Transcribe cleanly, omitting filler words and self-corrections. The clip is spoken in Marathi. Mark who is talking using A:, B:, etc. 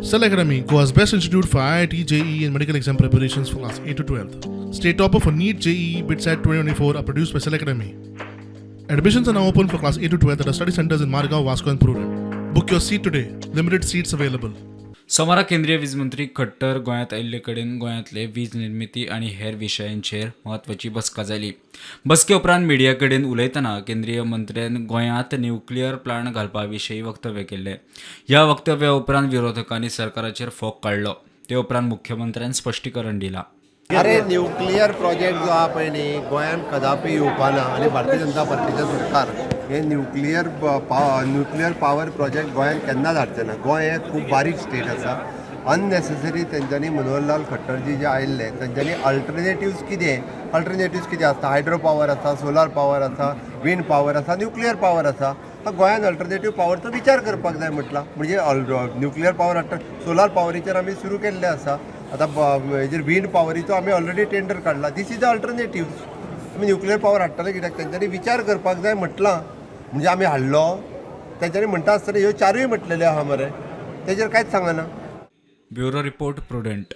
A: Cell Academy, Goa's best institute for IIT, JEE and medical exam preparations for class 8 to 12th. State topper for NEET, JEE, BITSAT 2024 are produced by Cell Academy. Admissions are now open for class 8 to 12th at our study centers in Margao, Vasco and Prudent. Book your seat today. Limited seats available.
B: सोमारा केंद्रीय वीज मंत्री खट्टर गोंयांत आयिल्ले कडेन गोंयांतले वीज निर्मिती आनी हेर विशयांचेर म्हत्वाची बसका जाली. बसके उपरांत मिडिया कडेन उलयतना केंद्रीय मंत्र्यान गोंयांत न्यूक्लियर प्लांट घालपा विशीं वक्तव्य केल्लें. ह्या वक्तव्या उपरांत विरोधकांनी सरकाराचेर फोग काडलो. ते उपरांत मुख्यमंत्र्यान स्पश्टीकरण दिलां.
C: अरे न्यूक्लियर प्रोजेक्ट जो आहा पळय न्ही गोंयांत कदापि येवपा ना आनी भारतीय जनता पार्टीचें सरकार हे न्यूक्लियर पावर प्रोजेक्ट गोंयांत केन्नाच हाडचें ना. गोंय हें खूब बारीक स्टेट आसा. अननेसेसरी तेंच्यांनी मनोहरलाल खट्टरजी जे आयिल्ले तेंच्यांनी अल्टरनेटिव्स कितें आसता. हायड्रो पावर आसा, सोलार पावर आसा, विंड पावर आसा, न्यूक्लियर पावर आसा. गोंयांत अल्टरनेटीव पावरचो विचार करपाक जाय म्हटला. म्हणजे न्यूक्लियर पावर हाडटा. सोलार पावरीचेर आमी सुरू केल्ले आसा. आतां हेजेर विंड पावरीचो आमी ऑलरेडी टेंडर काडला. This is the alternatives. आमी न्यूक्लियर पावर हाडटले कित्याक तेंच्यांनी विचार करपाक जाय म्हटलां. म्हणजे आमी हाडलो तेंच्यांनी म्हणटा आसतना ह्यो चारूय म्हटलेल्यो आहा मरे, तेजेर कांयच सांगना.
B: Bureau report prudent.